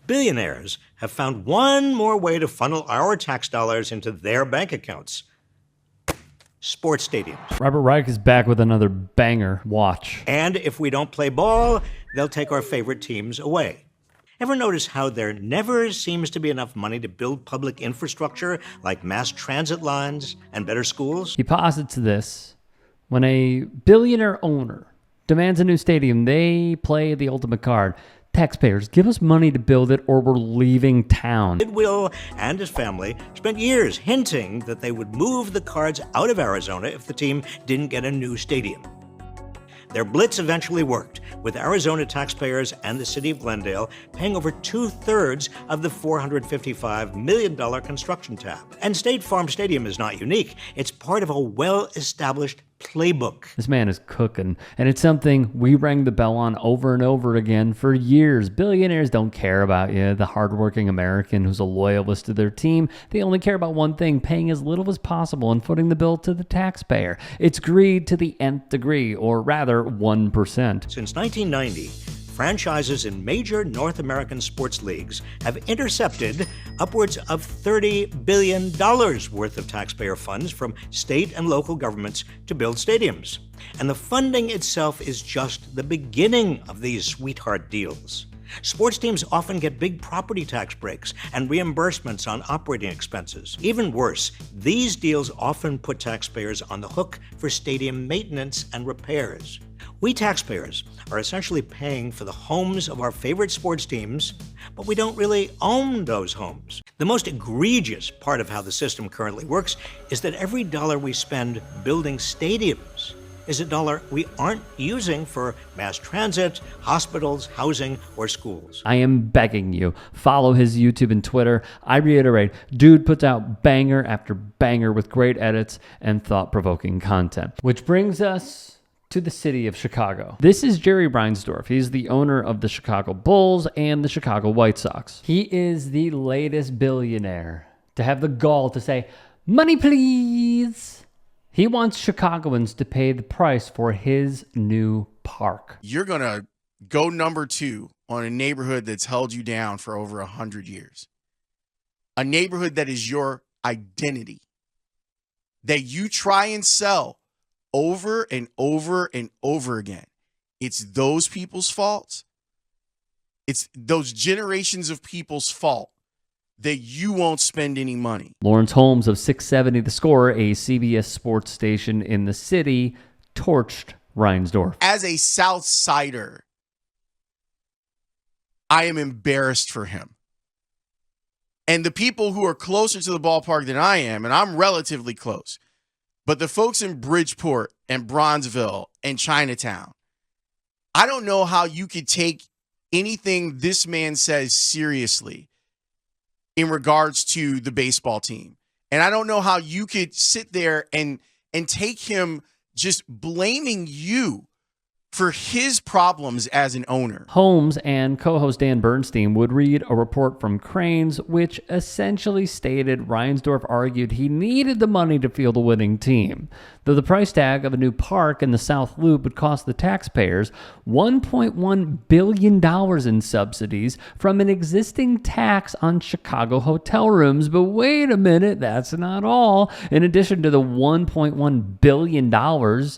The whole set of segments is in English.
Billionaires have found one more way to funnel our tax dollars into their bank accounts. Sports stadiums. Robert Reich is back with another banger. Watch. And if we don't play ball, they'll take our favorite teams away. Ever notice how there never seems to be enough money to build public infrastructure like mass transit lines and better schools? He posits this. When a billionaire owner demands a new stadium, they play the ultimate card. Taxpayers, give us money to build it or we're leaving town. Will and his family spent years hinting that they would move the Cards out of Arizona if the team didn't get a new stadium. Their blitz eventually worked, with Arizona taxpayers and the city of Glendale paying over 2/3 of the $455 million construction tab. And State Farm Stadium is not unique. It's part of a well-established playbook. This man is cooking, and it's something we rang the bell on over and over again for years. Billionaires don't care about you, the hardworking American who's a loyalist to their team. They only care about one thing, paying as little as possible and footing the bill to the taxpayer. It's greed to the nth degree, or rather 1%. Since 1990, franchises in major North American sports leagues have intercepted upwards of $30 billion worth of taxpayer funds from state and local governments to build stadiums. And the funding itself is just the beginning of these sweetheart deals. Sports teams often get big property tax breaks and reimbursements on operating expenses. Even worse, these deals often put taxpayers on the hook for stadium maintenance and repairs. We taxpayers are essentially paying for the homes of our favorite sports teams, but we don't really own those homes. The most egregious part of how the system currently works is that every dollar we spend building stadiums is a dollar we aren't using for mass transit, hospitals, housing, or schools. I am begging you, follow his YouTube and Twitter. I reiterate, dude puts out banger after banger with great edits and thought-provoking content. Which brings us to the city of Chicago. This is Jerry Reinsdorf. He's the owner of the Chicago Bulls and the Chicago White Sox. He is the latest billionaire to have the gall to say, "Money, please." He wants Chicagoans to pay the price for his new park. You're going to go number 2 on a neighborhood that's held you down for over 100 years. A neighborhood that is your identity, that you try and sell over and over and over again. It's those people's fault. It's those generations of people's fault that you won't spend any money. Lawrence Holmes of 670 The Score, a CBS sports station in the city, torched Reinsdorf. As a South Sider, I am embarrassed for him. And the people who are closer to the ballpark than I am, and I'm relatively close, but the folks in Bridgeport and Bronzeville and Chinatown, I don't know how you could take anything this man says seriously in regards to the baseball team. And I don't know how you could sit there and take him just blaming you for his problems as an owner. Holmes and co-host Dan Bernstein would read a report from Cranes, which essentially stated Reinsdorf argued he needed the money to field a winning team, though the price tag of a new park in the South Loop would cost the taxpayers $1.1 billion in subsidies from an existing tax on Chicago hotel rooms. But wait a minute, that's not all. In addition to the $1.1 billion,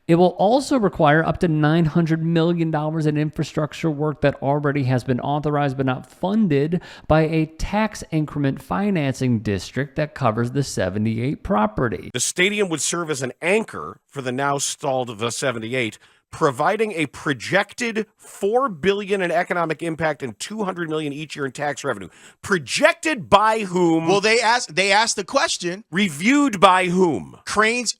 it will also require up to $900 million in infrastructure work that already has been authorized but not funded by a tax increment financing district that covers the 78 property. The stadium would serve as an anchor for the now stalled the 78, providing a projected $4 billion in economic impact and $200 million each year in tax revenue. Projected by whom? Well, they asked the question. Reviewed by whom? Cranes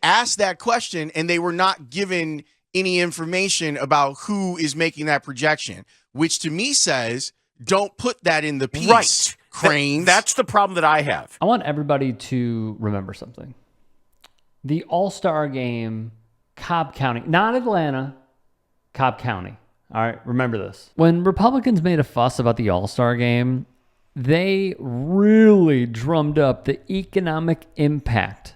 asked that question, and they were not given any information about who is making that projection, which to me says, don't put that in the piece, right. Cranes. That's the problem that I have. I want everybody to remember something. The All-Star Game, Cobb County, not Atlanta, Cobb County. All right, remember this. When Republicans made a fuss about the All-Star Game, they really drummed up the economic impact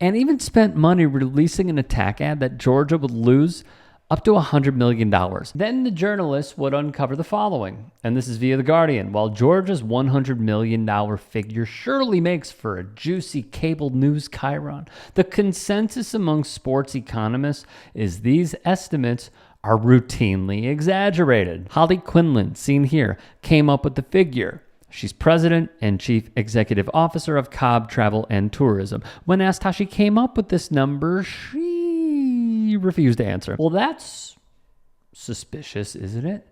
and even spent money releasing an attack ad that Georgia would lose up to $100 million. Then the journalists would uncover the following, and this is via The Guardian. While Georgia's $100 million figure surely makes for a juicy cable news chyron, the consensus among sports economists is these estimates are routinely exaggerated. Holly Quinlan, seen here, came up with the figure. She's president and chief executive officer of Cobb Travel and Tourism. When asked how she came up with this number, she refused to answer. Well, that's suspicious, isn't it?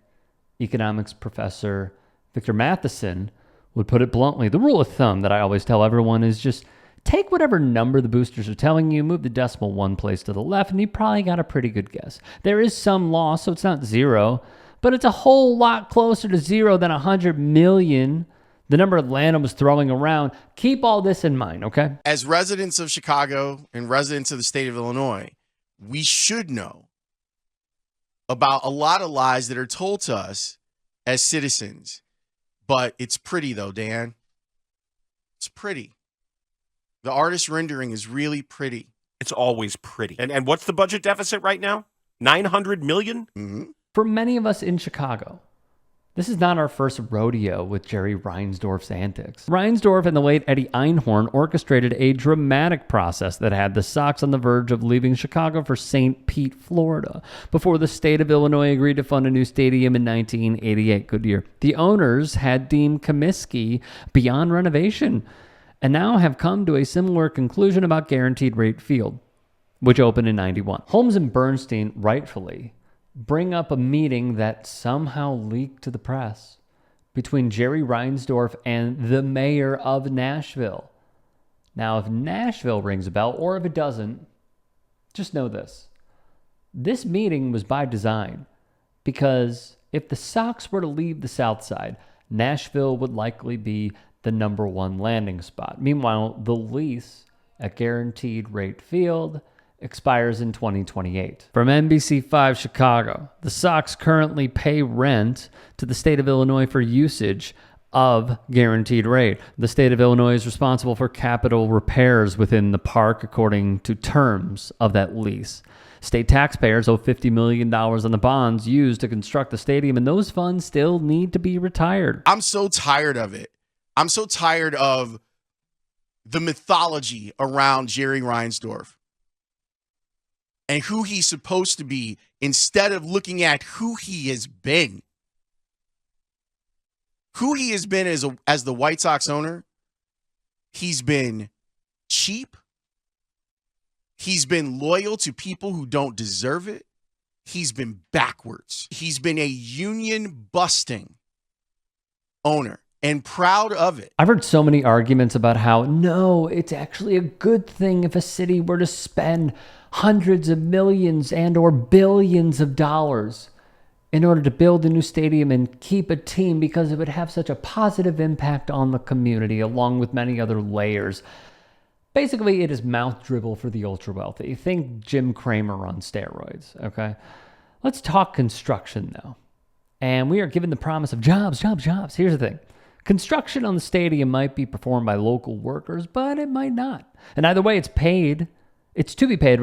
Economics professor Victor Matheson would put it bluntly. The rule of thumb that I always tell everyone is just take whatever number the boosters are telling you, move the decimal one place to the left, and you probably got a pretty good guess. There is some loss, so it's not zero, but it's a whole lot closer to zero than 100 million, the number Atlanta was throwing around. Keep all this in mind, okay? As residents of Chicago and residents of the state of Illinois, we should know about a lot of lies that are told to us as citizens. But it's pretty, though, Dan. It's pretty. The artist rendering is really pretty. It's always pretty. And what's the budget deficit right now? 900 million? Mm-hmm. For many of us in Chicago, this is not our first rodeo with Jerry Reinsdorf's antics. Reinsdorf and the late Eddie Einhorn orchestrated a dramatic process that had the Sox on the verge of leaving Chicago for St. Pete, Florida, before the state of Illinois agreed to fund a new stadium in 1988. Good year. The owners had deemed Comiskey beyond renovation and now have come to a similar conclusion about Guaranteed Rate Field, which opened in 91. Holmes and Bernstein, rightfully, bring up a meeting that somehow leaked to the press between Jerry Reinsdorf and the mayor of Nashville. Now, if Nashville rings a bell, or if it doesn't, just know this. This meeting was by design, because if the Sox were to leave the South Side, Nashville would likely be the number one landing spot. Meanwhile, the lease at Guaranteed Rate Field expires in 2028. From NBC5 Chicago, the Sox currently pay rent to the state of Illinois for usage of Guaranteed Rate. The state of Illinois is responsible for capital repairs within the park according to terms of that lease. State taxpayers owe $50 million on the bonds used to construct the stadium, and those funds still need to be retired. I'm so tired of it. I'm so tired of the mythology around Jerry Reinsdorf and who he's supposed to be, instead of looking at who he has been. Who he has been as the White Sox owner, he's been cheap. He's been loyal to people who don't deserve it. He's been backwards. He's been a union-busting owner, and proud of it. I've heard so many arguments about how, no, it's actually a good thing if a city were to spend hundreds of millions and or billions of dollars in order to build a new stadium and keep a team, because it would have such a positive impact on the community, along with many other layers. Basically, it is mouth dribble for the ultra wealthy. Think Jim Cramer on steroids, okay? Let's talk construction now. And we are given the promise of jobs, jobs, jobs. Here's the thing. Construction on the stadium might be performed by local workers, but it might not. And either way, it's to be paid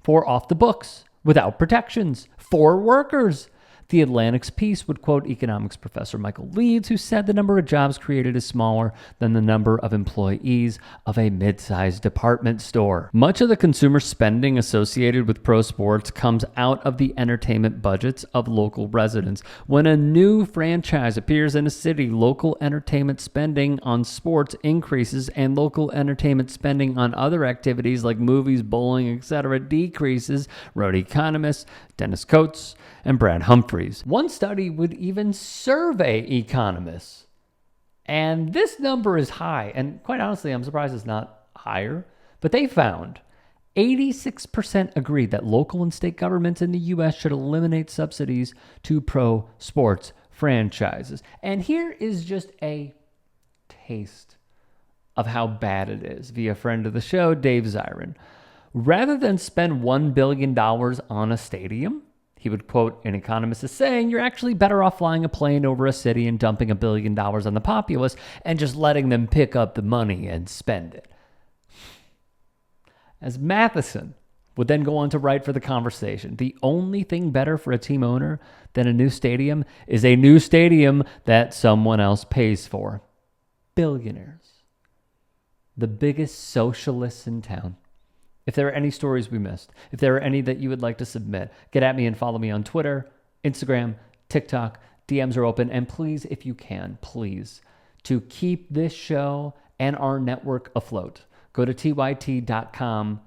for off the books, without protections, for workers. The Atlantic's piece would quote economics professor Michael Leeds, who said the number of jobs created is smaller than the number of employees of a mid-sized department store. Much of the consumer spending associated with pro sports comes out of the entertainment budgets of local residents. When a new franchise appears in a city, local entertainment spending on sports increases, and local entertainment spending on other activities like movies, bowling, etc. decreases, wrote economists Dennis Coates and Brad Humphreys. One study would even survey economists, and this number is high, and quite honestly, I'm surprised it's not higher, but they found 86% agreed that local and state governments in the U.S. should eliminate subsidies to pro sports franchises. And here is just a taste of how bad it is via friend of the show, Dave Zirin. Rather than spend $1 billion on a stadium, he would quote an economist as saying, you're actually better off flying a plane over a city and dumping $1 billion on the populace and just letting them pick up the money and spend it. As Matheson would then go on to write for The Conversation. The only thing better for a team owner than a new stadium is a new stadium that someone else pays for. Billionaires. The biggest socialists in town. If there are any stories we missed, if there are any that you would like to submit, get at me and follow me on Twitter, Instagram, TikTok. DMs are open. And please, if you can, please, to keep this show and our network afloat, go to tyt.com/join.